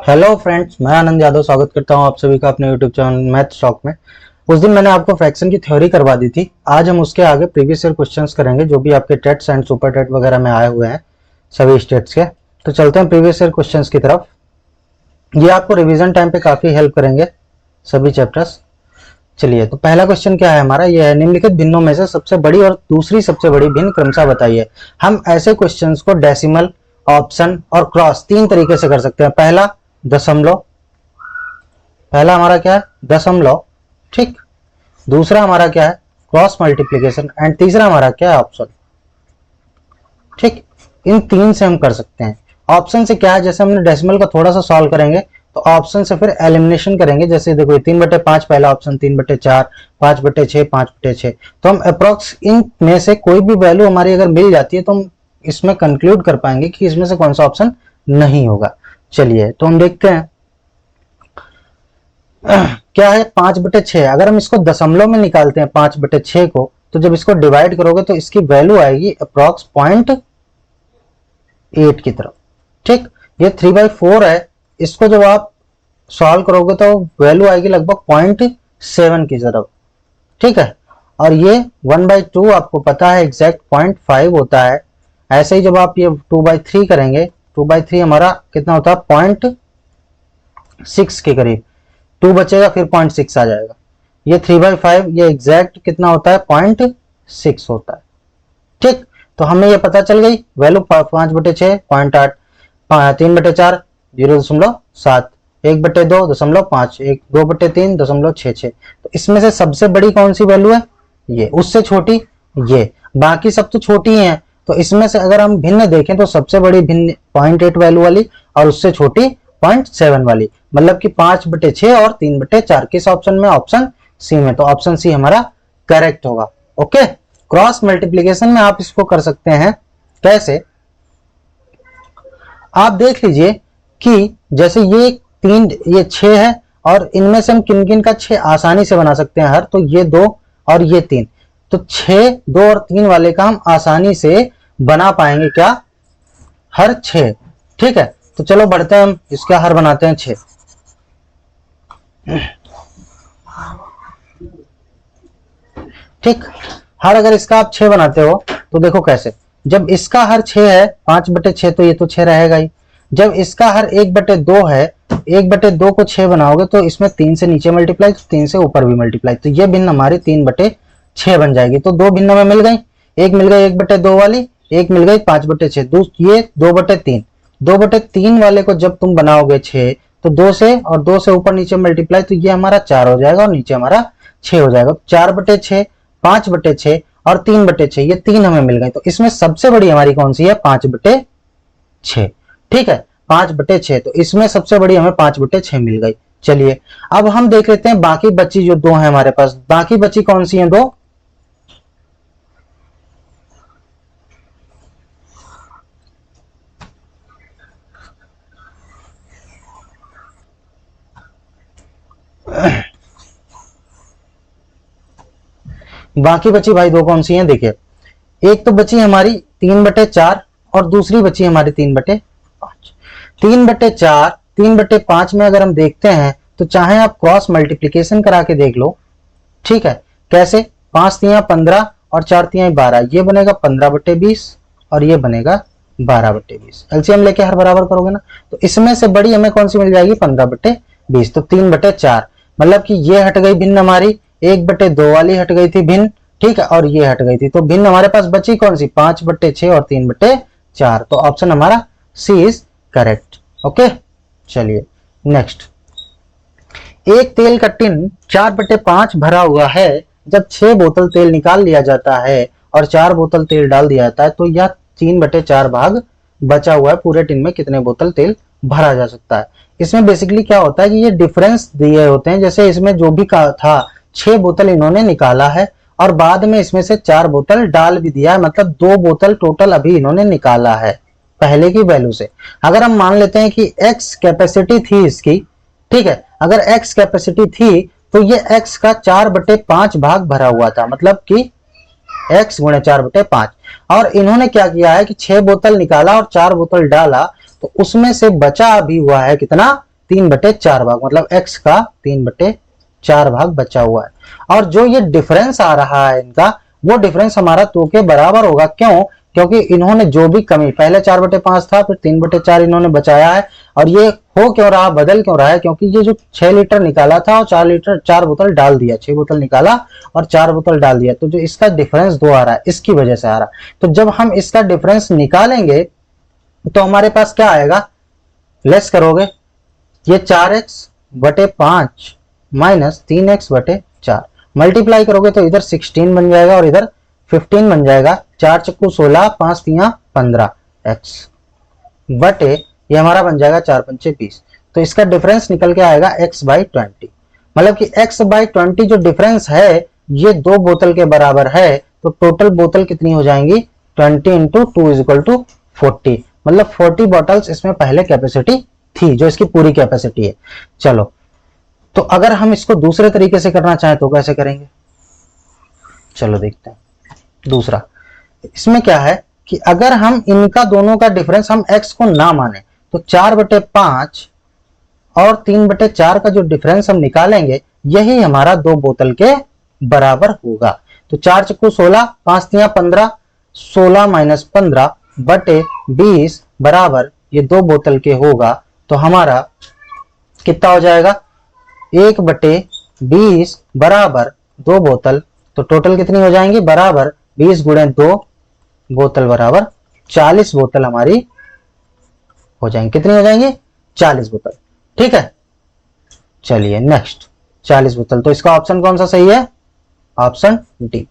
Hello friends, मैं आनंद यादव स्वागत करता हूं आप सभी का अपने यूट्यूब चैनल मैथ टॉक में। उस दिन मैंने आपको फ्रैक्शन की थ्योरी करवा दी थी। आज हम उसके आगे प्रीवियस ईयर क्वेश्चंस करेंगे जो भी आपके टेट्स एंड सुपर टेट वगैरह में आए हुए हैं सभी स्टेट्स के। तो चलते हैं प्रीवियस ईयर क्वेश्चंस की तरफ। ये आपको रिविजन टाइम पे काफी हेल्प करेंगे सभी चैप्टर्स। चलिए, तो पहला क्वेश्चन क्या है हमारा, ये है निम्नलिखित भिन्नों में से सबसे बड़ी और दूसरी सबसे बड़ी भिन्न क्रमशः बताइए। हम ऐसे क्वेश्चंस को डेसिमल, ऑप्शन और क्रॉस तीन तरीके से कर सकते हैं। पहला दशमलव, पहला हमारा क्या है दशमलव, ठीक। दूसरा हमारा क्या है क्रॉस मल्टीप्लिकेशन एंड तीसरा हमारा क्या है ऑप्शन, ठीक। इन तीन से हम कर सकते हैं। ऑप्शन से क्या है, जैसे हमने डेसिमल का थोड़ा सा सॉल्व करेंगे तो ऑप्शन से फिर एलिमिनेशन करेंगे। जैसे देखो 3/5 पहला ऑप्शन, 3/4, 5/6, 5/6। तो हम अप्रोक्स इन में से कोई भी वैल्यू हमारी अगर मिल जाती है तो हम इसमें कंक्लूड कर पाएंगे कि इसमें से कौन सा ऑप्शन नहीं होगा। चलिए, तो हम देखते हैं क्या है 5/6। अगर हम इसको दशमलव में निकालते हैं 5/6 को, तो जब इसको डिवाइड करोगे तो इसकी वैल्यू आएगी अप्रोक्स 0.8 की तरफ, ठीक। ये 3/4 है, इसको जब आप सॉल्व करोगे तो वैल्यू आएगी लगभग 0.7 की तरफ, ठीक है। और ये 1/2 आपको पता है एग्जैक्ट 0.5 होता है। ऐसे ही जब आप ये 2/3 करेंगे, 2/3 हमारा कितना होता है 0.6 के करीब, 2 बचेगा फिर 0.6 आ जाएगा। ये 3/5 ये एग्जैक्ट कितना होता है 0.6 होता है, ठीक। तो हमें ये पता चल गई वैल्यू 5/6 0.8, 3/4 0.7, 1/2 0.5, 2/3 0.66। तो इसमें से सबसे बड़ी कौन सी वैल्यू है ये, उससे छोटी ये, बाकी सब तो छोटी हैं। तो इसमें से अगर हम भिन्न देखें तो सबसे बड़ी भिन्न 0.8 वैल्यू वाली और उससे छोटी 0.7 वाली, मतलब कि 5/6 और 3/4 किस ऑप्शन में, ऑप्शन सी में। तो ऑप्शन सी हमारा करेक्ट होगा। ओके, क्रॉस मल्टीप्लिकेशन में आप इसको कर सकते हैं कैसे, आप देख लीजिए कि जैसे ये 3 ये 6 है और इनमें से हम किन किन का 6 आसानी से बना सकते हैं हर, तो ये 2 और ये 3। तो 6, 2 और 3 वाले का हम आसानी से बना पाएंगे क्या, हर 6, ठीक है। तो चलो बढ़ते हैं, हम इसका हर बनाते हैं 6। ठीक, हर अगर इसका आप 6 बनाते हो तो देखो कैसे, जब इसका हर 6 है 5/6 तो ये तो 6 रहेगा ही। जब इसका हर 1/2 है, 1/2 को 6 बनाओगे तो इसमें 3 से नीचे मल्टीप्लाई, 3 से ऊपर भी मल्टीप्लाई, तो ये भिन्न हमारी 3/6 बन जाएगी। तो दो भिन्न में मिल गई, एक मिल गई 1/2 वाली, एक मिल गई 5/6। ये 2/3, 2/3 वाले को जब तुम बनाओगे 6 तो 2 से और 2 से ऊपर नीचे मल्टीप्लाई, तो ये हमारा 4 हो जाएगा और नीचे हमारा 6 हो जाएगा। 4/6, 5/6 और 3/6, ये 3 हमें मिल गए। तो इसमें सबसे बड़ी हमारी कौन सी है 5/6, ठीक है 5/6। तो इसमें सबसे बड़ी हमें 5/6 मिल गई। चलिए, अब हम देख लेते हैं बाकी बची जो 2 है हमारे पास, बाकी बची कौन सी है 2, बाकी बची भाई 2 कौन सी हैं, देखिए एक तो बची हमारी 3/4 और दूसरी बची हमारी 3/5। 3/4, 3/5 में अगर हम देखते हैं तो चाहे आप क्रॉस मल्टीप्लिकेशन करा के देख लो, ठीक है। कैसे, 5 तियां 15 और 4 तियां 12, ये बनेगा 15/20 और ये बनेगा 12/20। एलसीएम लेके हर बराबर करोगे ना, तो इसमें से बड़ी हमें कौन सी मिल जाएगी 15/20। तो 3/4 मतलब कि ये हट गई भिन्न हमारी, 1/2 वाली हट गई थी भिन्न, ठीक है, और ये हट गई थी। तो भिन्न हमारे पास बची कौन सी 5/6 और 3/4। तो ऑप्शन हमारा सी इज करेक्ट। ओके, चलिए नेक्स्ट। एक तेल का टिन 4/5 भरा हुआ है। जब 6 बोतल तेल निकाल लिया जाता है और 4 बोतल तेल डाल दिया जाता है तो यह 3/4 भाग बचा हुआ है। पूरे टिन में कितने बोतल तेल भरा जा सकता है। इसमें बेसिकली क्या होता है कि ये डिफरेंस दिए होते हैं। जैसे इसमें जो भी था 6 बोतल इन्होंने निकाला है और बाद में इसमें से 4 बोतल डाल भी दिया है, मतलब 2 बोतल टोटल अभी इन्होंने निकाला है पहले की वैल्यू से। अगर हम मान लेते हैं कि x कैपेसिटी थी इसकी, ठीक है, अगर x कैपेसिटी थी तो ये x का 4/5 भाग भरा हुआ था, मतलब कि x गुणे 4/5। और इन्होंने क्या किया है कि 6 बोतल निकाला और 4 बोतल डाला, तो उसमें से बचा अभी हुआ है कितना 3/4 भाग, मतलब x का 3/4 भाग बचा हुआ है। और जो ये डिफरेंस आ रहा है इनका, वो डिफरेंस हमारा 2 के बराबर होगा। क्यों? क्योंकि इन्होंने जो भी कमी, पहले 4/5 था, फिर 3/4 इन्होंने बचाया है। और ये हो क्यों रहा, बदल क्यों रहा है? क्योंकि ये जो 6 लीटर निकाला था और 4 बोतल डाल दिया, 6 बोतल निकाला और 4 बोतल डाल दिया, तो जो इसका डिफरेंस 2 आ रहा है, इसकी वजह से आ रहा है। तो जब हम इसका डिफरेंस निकालेंगे तो हमारे पास क्या आएगा, लेस करोगे, ये 4x/5 माइनस 3x/4 मल्टीप्लाई करोगे तो इधर 16 बन जाएगा और इधर 15 बन जाएगा। 4 चक्कू 16, 5 तियां 15 x बटे ये हमारा बन जाएगा 4 पंचे 20। तो इसका डिफरेंस निकल के आएगा x/20, मतलब कि x/20 जो डिफरेंस है ये 2 बोतल के बराबर है। तो टोटल बोतल कितनी हो जाएंगी, 20 इंटू 2 = 40, मतलब 40 बॉटल्स इसमें पहले कैपेसिटी थी, जो इसकी पूरी कैपेसिटी है। चलो, तो अगर हम इसको दूसरे तरीके से करना चाहें तो कैसे करेंगे, चलो देखते हैं। दूसरा, इसमें क्या है कि अगर हम इनका दोनों का डिफरेंस हम x को ना माने तो 4/5 और 3/4 का जो डिफरेंस हम निकालेंगे यही हमारा 2 बोतल के बराबर होगा। तो 4 चक्कू 16, 5 तियां 15, 16 माइनस 15 बटे 20 बराबर ये 2 बोतल के होगा। तो हमारा कितना हो जाएगा, 1/20 बराबर 2 बोतल। तो टोटल कितनी हो जाएंगी, बराबर 20 गुणे 2 बोतल बराबर 40 बोतल हमारी हो जाएंगी। कितनी हो जाएंगी, 40 बोतल। ठीक है, चलिए नेक्स्ट, 40 बोतल। तो इसका ऑप्शन कौन सा सही है, ऑप्शन डी।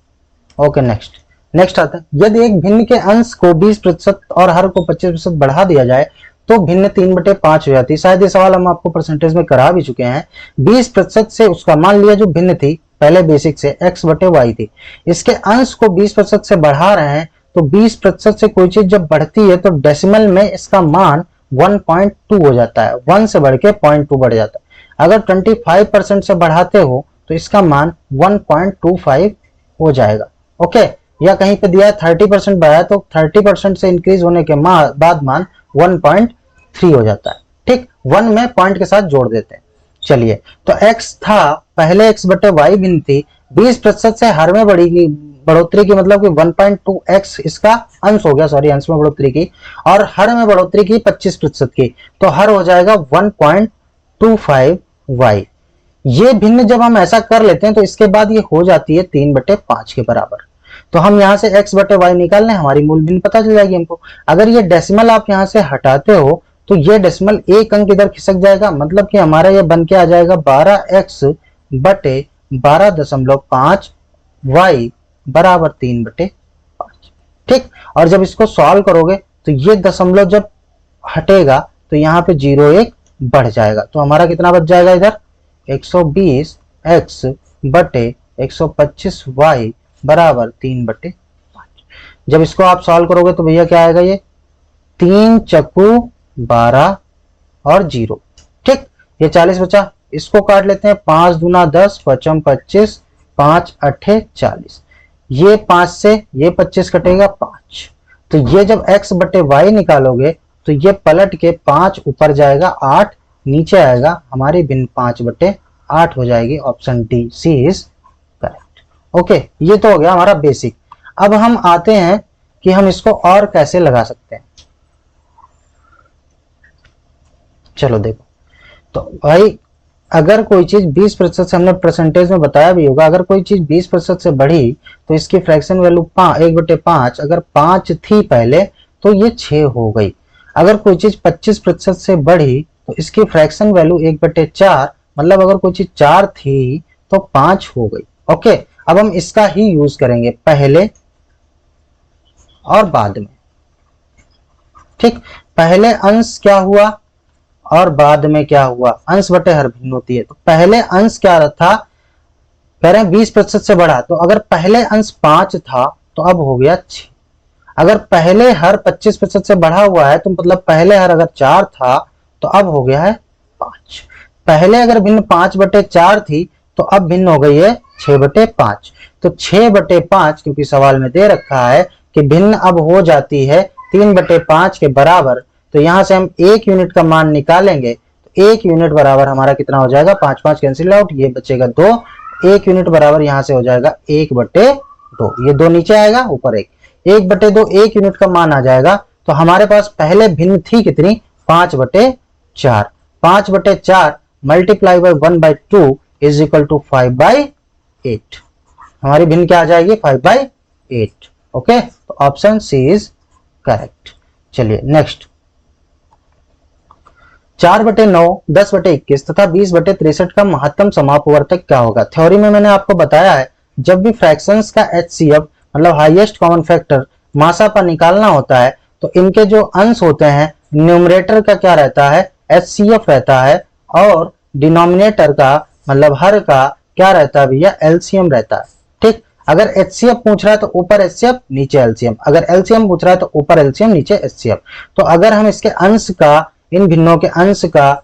ओके, नेक्स्ट आता है, यदि एक भिन्न के अंश को 20% और हर को 25% बढ़ा दिया जाए तो भिन्न 3/5 हो जाती है। शायद ये सवाल हम आपको परसेंटेज में करा भी चुके हैं। 20% से उसका, मान लिया जो भिन्न थी पहले बेसिक से x/y थी, इसके अंश को 20% से बढ़ा रहे हैं। तो 20% से कोई चीज जब बढ़ती है तो डेसिमल में इसका मान 1.2 हो जाता है, 1 से बढ़ के 0.2 बढ़ जाता है। अगर 25% से बढ़ाते हो तो इसका मान 1.25 हो जाएगा। ओके, या कहीं पे दिया है 30% बढ़ाया तो 30% से इंक्रीज होने के बाद मान 1.3 हो जाता है। ठीक, 1 में पॉइंट के साथ जोड़ देते हैं। चलिए, तो x था पहले x/y भिन्न थी, 20% से हर में बढ़ोतरी की, मतलब कि 1.2x इसका अंश हो गया, सॉरी अंश में बढ़ोतरी की, और हर में बढ़ोतरी की 25% की, तो हर हो जाएगा 1.25y। ये भिन्न जब हम ऐसा कर लेते हैं तो इसके बाद ये हो जाती है 3/5 के बराबर। तो हम यहां से x/y निकाल लें, हमारी मूल भिन्न पता चल जाएगी हमको। अगर ये डेसिमल आप यहां से हटाते हो तो ये डेसिमल एक अंक इधर खिसक जाएगा, मतलब कि हमारा ये बन के आ जाएगा 12x/12.5y बराबर 3/5। ठीक, और जब इसको सॉल्व करोगे तो ये दशमलव जब हटेगा तो यहाँ पे 0 1 बढ़ जाएगा। तो हमारा कितना बच जाएगा इधर, 120x/125y बराबर 3/5। जब इसको आप सॉल्व करोगे तो भैया क्या आएगा, ये 3 चक्कू 12 और 0। ठीक, ये 40 बचा, इसको काट लेते हैं, 5 दूना 10, 5 25, 5 8 40। ये 5 से ये 25 कटेगा 5। तो ये जब x/y निकालोगे तो ये पलट के 5 ऊपर जाएगा, 8 नीचे आएगा, हमारी भिन्न 5/8 हो जाएगी। Option D, C is correct. Okay, ये तो हो गया हमारा बेसिक। अब हम आते हैं कि हम इसको और कैसे लगा सकते हैं। चलो देखो, तो भाई अगर कोई चीज 20% से, हमने परसेंटेज में बताया भी होगा, अगर कोई चीज 20% से बढ़ी तो इसकी फ्रैक्शन वैल्यू 1/5, अगर 5 थी पहले तो ये 6 हो गई। अगर कोई चीज 25% से बढ़ी तो इसकी फ्रैक्शन वैल्यू 1/4, मतलब अगर कोई चीज 4 थी तो 5 हो गई। ओके, अब हम इसका ही यूज करेंगे पहले और बाद में। ठीक, पहले अंश क्या हुआ और बाद में क्या हुआ, अंश बटे हर भिन्न होती है। तो पहले अंश क्या था, कह रहे हैं 20% से बढ़ा, तो अगर पहले अंश 5 था तो अब हो गया 6। अगर पहले हर 25% से बढ़ा हुआ है तो मतलब पहले हर अगर 4 था तो अब हो गया है 5। पहले अगर भिन्न 5/4 थी तो अब भिन्न हो गई है 6/5। तो 6/5 क्योंकि सवाल में दे रखा है कि भिन्न अब हो जाती है 3/5 के बराबर, तो यहां से हम 1 यूनिट का मान निकालेंगे तो 1 यूनिट बराबर हमारा कितना हो जाएगा, 5 5 कैंसिल आउट, ये बचेगा 2, 1 यूनिट बराबर यहां से हो जाएगा 1/2, ये 2 नीचे आएगा ऊपर 1, 1/2 1 यूनिट का मान आ जाएगा। तो हमारे पास पहले भिन्न थी कितनी, 5/4, 5/4 multiply by 1/2 is equal to 5/8, हमारी भिन्न क्या आ जाएगी 5/8। ओके, तो ऑप्शन सी इज करेक्ट। चलिए नेक्स्ट, 4/9, 10/21 तथा 20/63 का महत्तम समापवर्तक क्या होगा। थ्योरी में मैंने आपको बताया है, जब भी फ्रैक्शंस का HCF मतलब हाईएस्ट कॉमन फैक्टर मासा पर निकालना होता है तो इनके जो अंश होते हैं न्यूमरेटर का क्या रहता है, HCF रहता है, और डिनोमिनेटर का मतलब हर का क्या रहता है भैया, LCM रहता है। ठीक, अगर HCF पूछ रहा है तो ऊपर HCF नीचे LCM, अगर LCM पूछ रहा है तो ऊपर LCM नीचे HCF। तो अगर हम इसके अंश का, इन भिन्नों के अंश का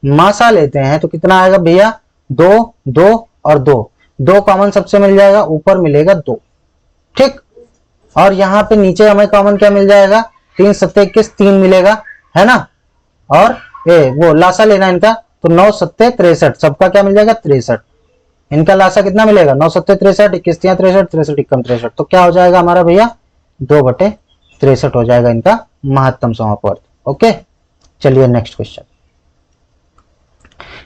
मासा लेते हैं तो कितना आएगा भैया, 2 2 और 2, 2 कॉमन सबसे मिल जाएगा, ऊपर मिलेगा 2। ठीक, और यहाँ पे नीचे हमें कॉमन क्या मिल जाएगा, 3 7 21 3 मिलेगा, है ना, और वो लासा लेना इनका, तो 9 7 63, सबका क्या मिल जाएगा 63, इनका लासा कितना मिलेगा 9 7 63, 21 63, 63 1 63, तो क्या हो जाएगा हमारा भैया 2/63 हो जाएगा इनका महत्तम समापवर्त। ओके, चलिए नेक्स्ट क्वेश्चन,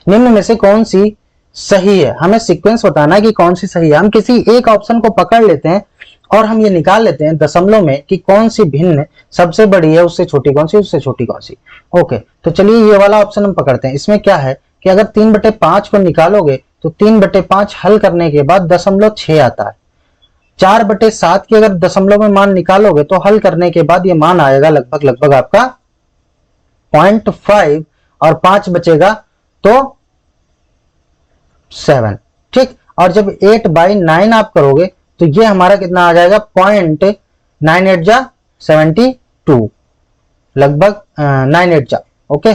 निम्न में से कौन सी सही है, हमें सीक्वेंस बताना है कि कौन सी सही है। हम किसी एक ऑप्शन को पकड़ लेते हैं और हम ये निकाल लेते हैं दशमलव में कि कौन सी भिन्न सबसे बड़ी है, उससे छोटी कौन सी, उससे छोटी कौन सी। ओके, तो चलिए ये वाला ऑप्शन हम पकड़ते हैं। इसमें क्या है कि अगर 3/5 को निकालोगे तो 3/5 हल करने के बाद 0.6 आता है। 4/7 की अगर दशमलव में मान निकालोगे तो हल करने के बाद ये मान आएगा लगभग आपका 0.5, और 5 बचेगा तो 7। ठीक, और जब 8/9 आप करोगे तो ये हमारा कितना आ जाएगा 0.98 जा 72, लगभग 98 जा। ओके,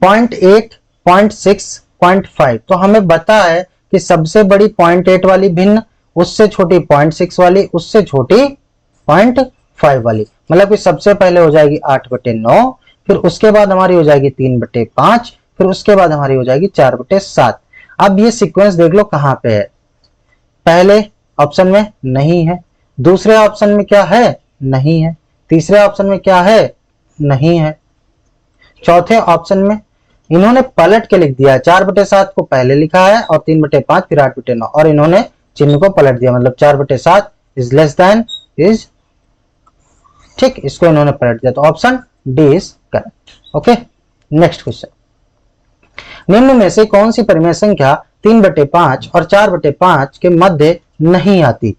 0.8, 0.6, 0.5, तो हमें पता है कि सबसे बड़ी 0.8 वाली भिन्न, उससे छोटी 0.6 वाली, उससे छोटी 0.5 वाली, मतलब कि सबसे पहले हो जाएगी 8/9, फिर उसके बाद हमारी हो जाएगी 3/5, फिर उसके बाद हमारी हो जाएगी 4/7। अब ये सीक्वेंस देख लो कहां पे है, पहले ऑप्शन में नहीं है, दूसरे ऑप्शन में क्या है, नहीं है, तीसरे ऑप्शन में क्या है, नहीं है, चौथे ऑप्शन में इन्होंने पलट के लिख दिया, 4/7 को पहले लिखा है और 3/5 फिर 8/9, और इन्होंने चिन्ह को पलट दिया, मतलब 4/7 इज लेस देन इज, ठीक, इसको इन्होंने पलट दिया, तो option D is correct. Okay, next question, निम्न में से कौन सी परिमेय संख्या 3/5 और 4/5 के मध्य नहीं आती।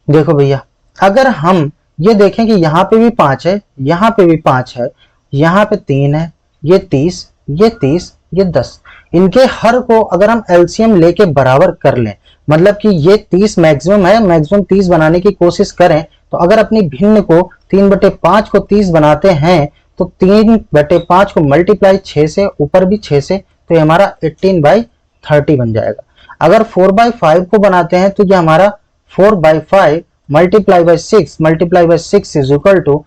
देखो भैया, अगर हम ये देखें कि यहाँ पे भी 5 है, यहाँ पे भी 5 है, यहाँ पे 3 है, ये 30, ये 30, ये 10, इनके हर को अगर हम एलसीएम लेके बराबर कर लें, मतलब कि ये 30 मैक्सिमम है, मैक्सिमम 30 बनाने की कोशिश करें, तो अगर अपनी भिन्न को 3/5 को 30 बनाते हैं तो 3/5 को मल्टीप्लाई 6 से, ऊपर भी 6 से, तो ये हमारा 18/30 बन जाएगा। अगर 4/5 को बनाते हैं तो ये हमारा 4/5 multiply by 6 is equal to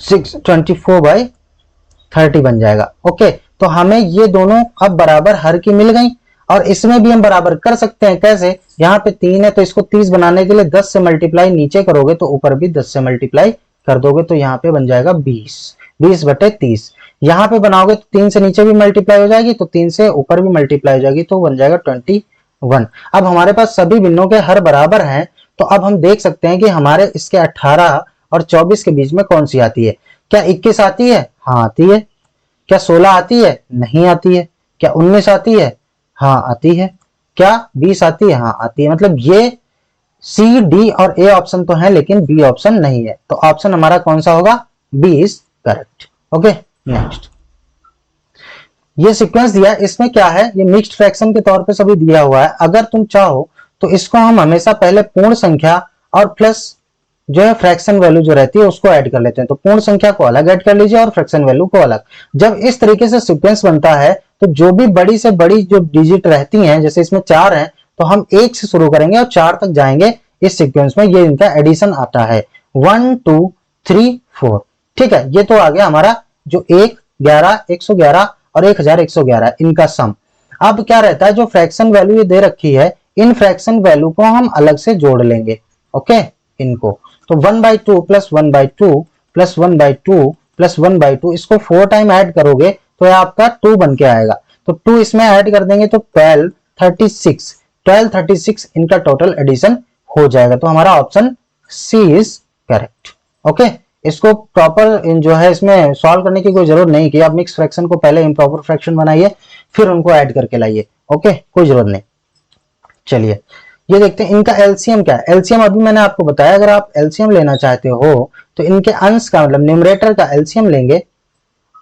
624/30 बन जाएगा। ओके, तो हमें ये दोनों अब बराबर हर की मिल गई, और इसमें भी हम बराबर कर सकते हैं। कैसे, यहाँ पे 3 है तो इसको 30 बनाने के लिए 10 से मल्टीप्लाई नीचे करोगे तो ऊपर भी 10 से मल्टीप्लाई कर दोगे, तो यहाँ पे बन जाएगा 20/30। यहाँ पे बनाओगे तो 3 से नीचे भी मल्टीप्लाई हो जाएगी, तो 3 से ऊपर भी मल्टीप्लाई हो जाएगी, तो बन जाएगा 21। अब हमारे पास सभी भिन्नों के हर बराबर हैं, तो अब हम देख सकते हैं कि हमारे इसके 18 और 24 के बीच में कौन सी आती है। क्या 21 आती है? हाँ आती है। क्या 16 आती है? नहीं आती है। क्या 19 आती है? हाँ आती है। क्या 20 आती है? हाँ आती है। मतलब ये सी, डी और ए ऑप्शन तो है, लेकिन बी ऑप्शन नहीं है, तो ऑप्शन हमारा कौन सा होगा? B is correct. Okay, next, ये सीक्वेंस दिया, इसमें क्या है, ये मिक्स्ड फ्रैक्शन के तौर पे सभी दिया हुआ है। अगर तुम चाहो तो इसको हम हमेशा पहले पूर्ण संख्या और प्लस जो है फ्रैक्शन वैल्यू जो रहती है उसको ऐड कर लेते हैं, तो पूर्ण संख्या को अलग ऐड कर लीजिए और फ्रैक्शन वैल्यू को अलग। जब इस तरीके से सीक्वेंस बनता है तो जो भी बड़ी से बड़ी जो डिजिट रहती हैं, जैसे इसमें 4 हैं, तो हम 1 से शुरू करेंगे और 4 तक जाएंगे इस सीक्वेंस में, ये इनका एडिशन आता है 1 2 3 4। ठीक है, ये तो आ गया हमारा जो 1 11 111 और 1111 इनका सम। अब क्या रहता है, जो फ्रैक्शन वैल्यू ये दे रखी है, इन फ्रैक्शन वैल्यू को हम अलग से जोड़ लेंगे। ओके, इनको तो 1/2 प्लस 1/2 प्लस 1/2 प्लस 1/2, इसको 4 टाइम ऐड करोगे तो ये आपका 2 बन के आएगा। तो 2 इसमें ऐड कर देंगे तो 1236 इनका टोटल एडिशन हो जाएगा। तो हमारा option C is correct. Okay, इसको प्रॉपर जो है इसमें सॉल्व करने की कोई जरूरत नहीं कि आप मिक्स फ्रैक्शन को पहले इम्प्रॉपर फ्रैक्शन बनाइए फिर उनको ऐड करके लाइए। ओके, कोई जरूरत नहीं। चलिए ये देखते हैं इनका एलसीएम क्या है। एलसीएम अभी मैंने आपको बताया, अगर आप एलसीएम लेना चाहते हो तो इनके अंश का मतलब न्यूमरेटर का एलसीएम लेंगे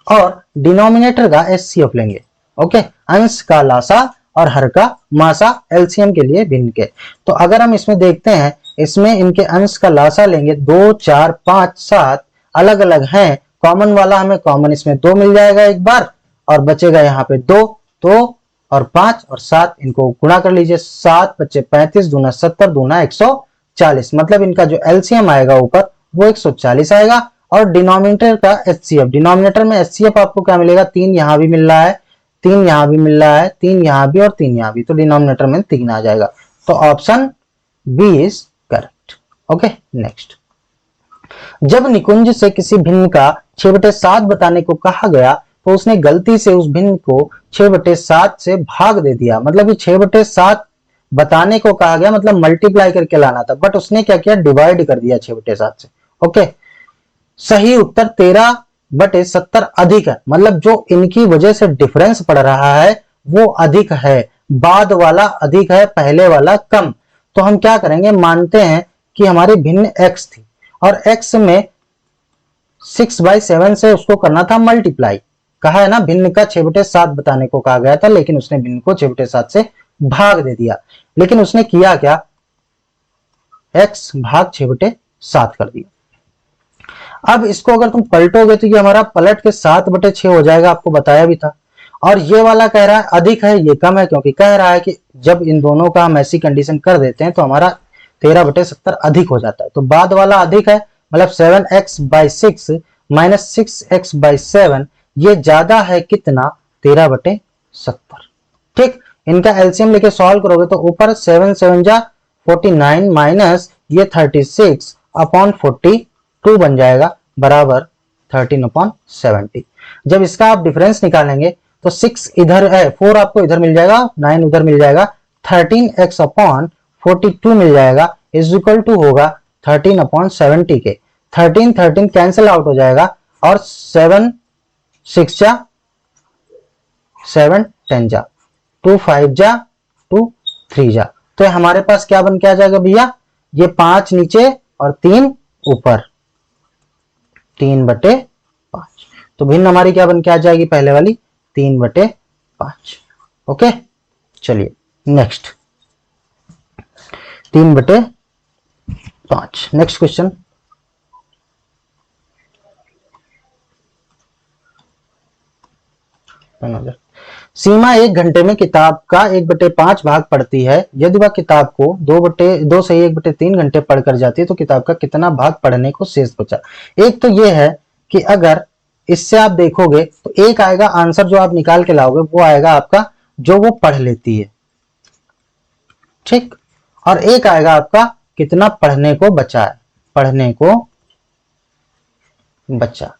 और डिनोमिनेटर का एचसीएफ लेंगे। ओके, अंश का लासा और हर का मासा एलसीएम के लिए भिन्न के। तो अगर हम इसमें देखते हैं, इसमें इनके अंश का लासा लेंगे 2 4 5 7 अलग अलग हैं, कॉमन वाला हमें कॉमन इसमें 2 मिल जाएगा एक बार और बचेगा यहाँ पे 2 तो और 5 और 7 इनको गुणा कर लीजिए, 7 बच्चे 35 दूना 70 दूना 140, मतलब इनका जो एलसीएम आएगा ऊपर वो 140 आएगा। और डिनोमिनेटर का एचसीएफ, डिनोमिनेटर में एचसीएफ आपको क्या मिलेगा, 3 यहां भी मिल रहा है, 3 यहां भी मिल रहा है, 3 यहां भी और 3 यहां भी, तो डिनोमिनेटर में 3 आ जाएगा। तो option B is correct. Okay, next. जब निकुंज से किसी भिन्न का 6/7 बताने को कहा गया तो उसने गलती से उस भिन्न को 6/7 से भाग दे दिया। मतलब कि 6/7 बताने को कहा गया, मतलब मल्टीप्लाई करके लाना था, बट उसने क्या किया, डिवाइड कर दिया 6/7 से। ओके, सही उत्तर 13/70 अधिक है, मतलब जो इनकी वजह से डिफरेंस पड़ रहा है वो अधिक है, बाद वाला अधिक है, पहले वाला कम। तो हम क्या करेंगे, मानते हैं कि हमारी भिन्न x थी और x में 6/7 से उसको करना था मल्टीप्लाई, कहा है ना, भिन्न का 6/7 बताने को कहा गया था, लेकिन उसने भिन्न को 6/7 से भाग दे दिया। लेकिन उसने किया क्या, x भाग 6/7 कर दिया। अब इसको अगर तुम पलटोगे तो ये हमारा पलट के 7/6 हो जाएगा, आपको बताया भी था। और ये वाला कह रहा है अधिक है, ये कम है, क्योंकि कह रहा है कि जब इन दोनों का हम ऐसी कंडीशन कर देते हैं तो हमारा 13/70 अधिक हो जाता है। तो बाद वाला अधिक है, मतलब 7x/6 माइनस 6x/7 ये ज्यादा है कितना, 13/70। ठीक, इनका एलसीएम लेके सॉल्व करोगे तो ऊपर 7 7 जा 49 माइनस ये 36 अपॉन 42 बन जाएगा बराबर 13/70। जब इसका आप डिफरेंस निकालेंगे तो 6 इधर है, 4 आपको इधर मिल जाएगा, 9 उधर मिल जाएगा, 13x/42 मिल जाएगा इज इक्वल टू होगा 13/70 के। 13 13 कैंसिल आउट हो जाएगा और 7 6 जा 7 10 जा 2 5 जा 2 3 जा, तो हमारे पास क्या बन के आ जाएगा भैया, ये 5 नीचे और 3 ऊपर, 3/5। तो भिन्न हमारी क्या बन के आ जाएगी, पहले वाली 3/5। ओके, चलिए नेक्स्ट 3/5। नेक्स्ट क्वेश्चन, सीमा 1 घंटे में किताब का 1/5 भाग पढ़ती है। यदि वह किताब को 2 से 1/3 घंटे पढ़कर जाती है तो किताब का कितना भाग पढ़ने को शेष बचा। एक तो यह है कि अगर इससे आप देखोगे तो एक आएगा आंसर जो आप निकाल के लाओगे वो आएगा आपका जो वो पढ़ लेती है, ठीक, और एक आएगा आपका कितना पढ़ने को बचा है, पढ़ने को बचा।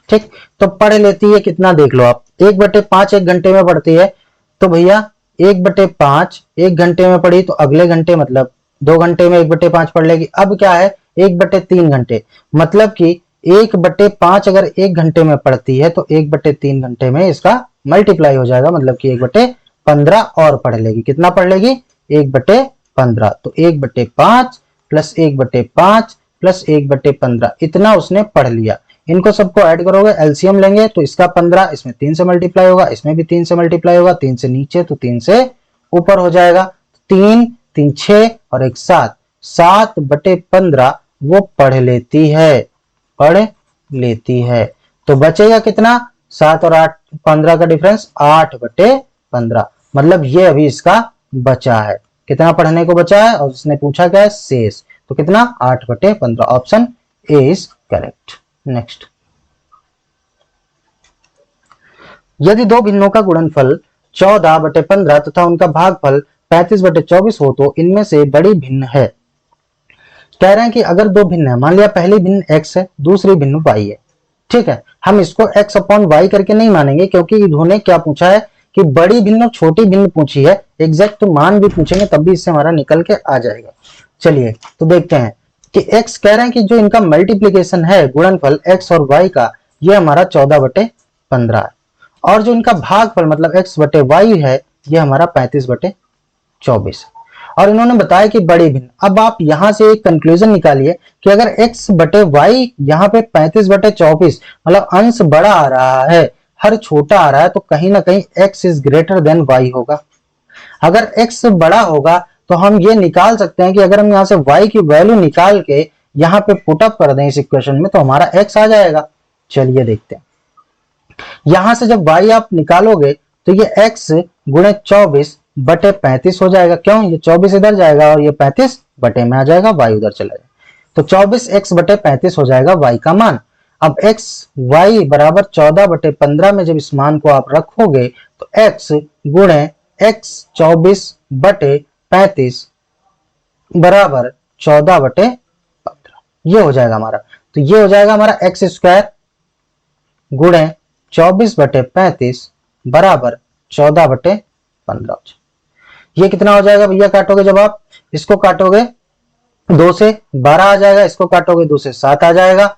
ठीक, तो पढ़ लेती है कितना देख लो आप, 1/5 1 घंटे में पढ़ती है, तो भैया 1/5 1 घंटे में पढ़ी तो अगले घंटे मतलब 2 घंटे में 1/5 पढ़ लेगी। अब क्या है 1/3 घंटे, मतलब कि 1/5 अगर 1 घंटे में पढ़ती है तो 1/3 घंटे में इसका मल्टीप्लाई हो जाएगा, मतलब कि 1/15 और पढ़ लेगी। कितना पढ़ लेगी, 1/15, तो 1/5 प्लस 1/5 प्लस 1/15 इतना उसने पढ़ लिया। इनको सबको ऐड करोगे, एलसीएम लेंगे तो इसका 15 इसमें 3 से मल्टीप्लाई होगा, इसमें भी 3 से मल्टीप्लाई होगा, 3 से नीचे तो 3 से ऊपर हो जाएगा, 3 3 6 और 1 7, 7/15 वो पढ़ लेती है, पढ़ लेती है। तो बचेगा कितना, 7 और 8 15 का डिफरेंस 8/15, मतलब ये अभी इसका बचा है, कितना पढ़ने को बचा है, और उसने पूछा क्या है, शेष, तो कितना 8/15, option A is correct. Next, यदि दो भिन्नों का गुणनफल 14/15 तथा उनका भागफल 35/24 हो तो इनमें से बड़ी भिन्न है। कह रहे हैं कि अगर दो भिन्न है, मान लिया पहली भिन्न x है, दूसरी भिन्न y है, ठीक है। हम इसको x अपॉन y करके नहीं मानेंगे, क्योंकि इन्होंने क्या पूछा है कि बड़ी भिन्न और छोटी भिन्न पूछी है। एग्जैक्ट तो मान भी पूछेंगे तब भी इससे हमारा निकल के आ जाएगा। चलिए तो देखते हैं कि x कह रहे हैं कि जो इनका मल्टीप्लीकेशन है गुणनफल x और y का, ये हमारा 14/15 है, और जो इनका भागफल मतलब x बटे y है, ये हमारा 35/24 है। और इन्होंने बताया कि बड़ी भिन्न। अब आप यहां से एक कंक्लूजन निकालिए कि अगर x बटे y यहाँ पे 35/24 मतलब अंश बड़ा आ रहा है, हर छोटा आ रहा है, तो कहीं ना कहीं x is greater than y होगा। अगर x बड़ा होगा तो हम ये निकाल सकते हैं कि अगर हम यहाँ से y की वैल्यू निकाल के यहाँ पे पुटअप कर दें इस इक्वेशन में, तो हमारा x आ जाएगा। चलिए देखते हैं, यहां से जब y आप निकालोगे तो ये x गुणे 24/35 हो जाएगा। क्यों? ये 24 इधर जाएगा और ये 35 बटे में आ जाएगा, y उधर चला जाएगा, तो 24x/35 हो जाएगा y का मान। अब x y बराबर 14/15 में जब इस मान को आप रखोगे तो x गुणे x 24/35 बराबर 14/15 ये हो जाएगा हमारा। तो ये हो जाएगा हमारा x स्क्वायर गुणे 24/35 बराबर 14/15। ये कितना हो जाएगा भैया? काटोगे जब आप इसको काटोगे 2 से 12 आ जाएगा, इसको काटोगे 2 से 7 आ जाएगा,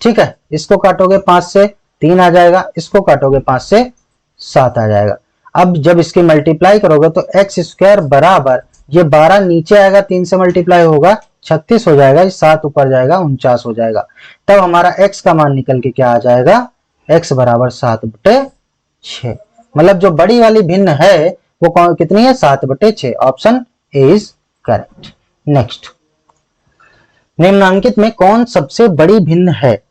ठीक है। इसको काटोगे 5 से 3 आ जाएगा, इसको काटोगे 5 से 7 आ जाएगा। अब जब इसकी मल्टीप्लाई करोगे तो एक्स स्क्वायर बराबर ये 12 नीचे आएगा, 3 से मल्टीप्लाई होगा 36 हो जाएगा, 7 ऊपर जाएगा 49 हो जाएगा। तब हमारा x का मान निकल के क्या आ जाएगा? x बराबर 7/6। मतलब जो बड़ी वाली भिन्न है वो कौन कितनी है? 7/6। Option A is correct. Next, निम्नांकित में कौन सबसे बड़ी भिन्न है?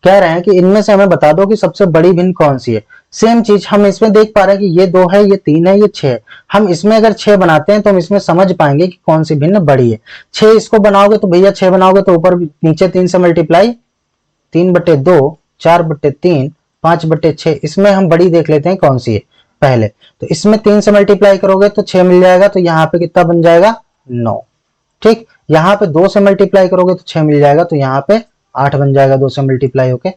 कह रहे हैं कि इनमें से हमें बता दो कि सबसे बड़ी भिन्न कौन सी है। सेम चीज हम इसमें देख पा रहे हैं कि ये 2 है, ये 3 है, ये 6 है। हम इसमें अगर 6 बनाते हैं तो हम इसमें समझ पाएंगे कि कौन सी भिन्न बड़ी है। 6 इसको बनाओगे तो भैया 6 बनाओगे तो ऊपर नीचे 3 से मल्टीप्लाई, 3/2, 4/3, 5/6। इसमें हम बड़ी देख लेते हैं कौन सी है पहले। तो इसमें 3 से मल्टीप्लाई करोगे तो 6 मिल जाएगा, तो यहाँ पे कितना बन जाएगा? 9, ठीक। यहाँ पे 2 से मल्टीप्लाई करोगे तो 6 मिल जाएगा, तो यहाँ पे 8 बन जाएगा 2 से मल्टीप्लाई होके।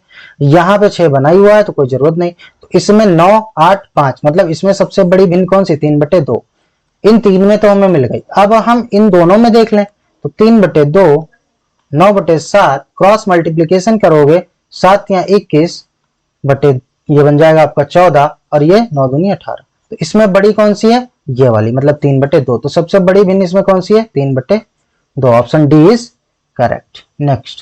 यहाँ पे 6 बना ही हुआ है तो कोई जरूरत नहीं। तो इसमें 9, 8, 5 मतलब इसमें सबसे बड़ी भिन्न कौन सी? 3/2। इन 3 में तो हमें मिल गई। अब हम इन दोनों में देख लें तो 3/2, 9/7 क्रॉस मल्टीप्लीकेशन करोगे 7 या 21 बटे ये बन जाएगा आपका 14 और ये 9 दूनी 18। तो इसमें बड़ी कौन सी है? ये वाली, मतलब 3/2। तो सबसे बड़ी भिन्न इसमें कौन सी है? 3/2। Option D is correct. Next,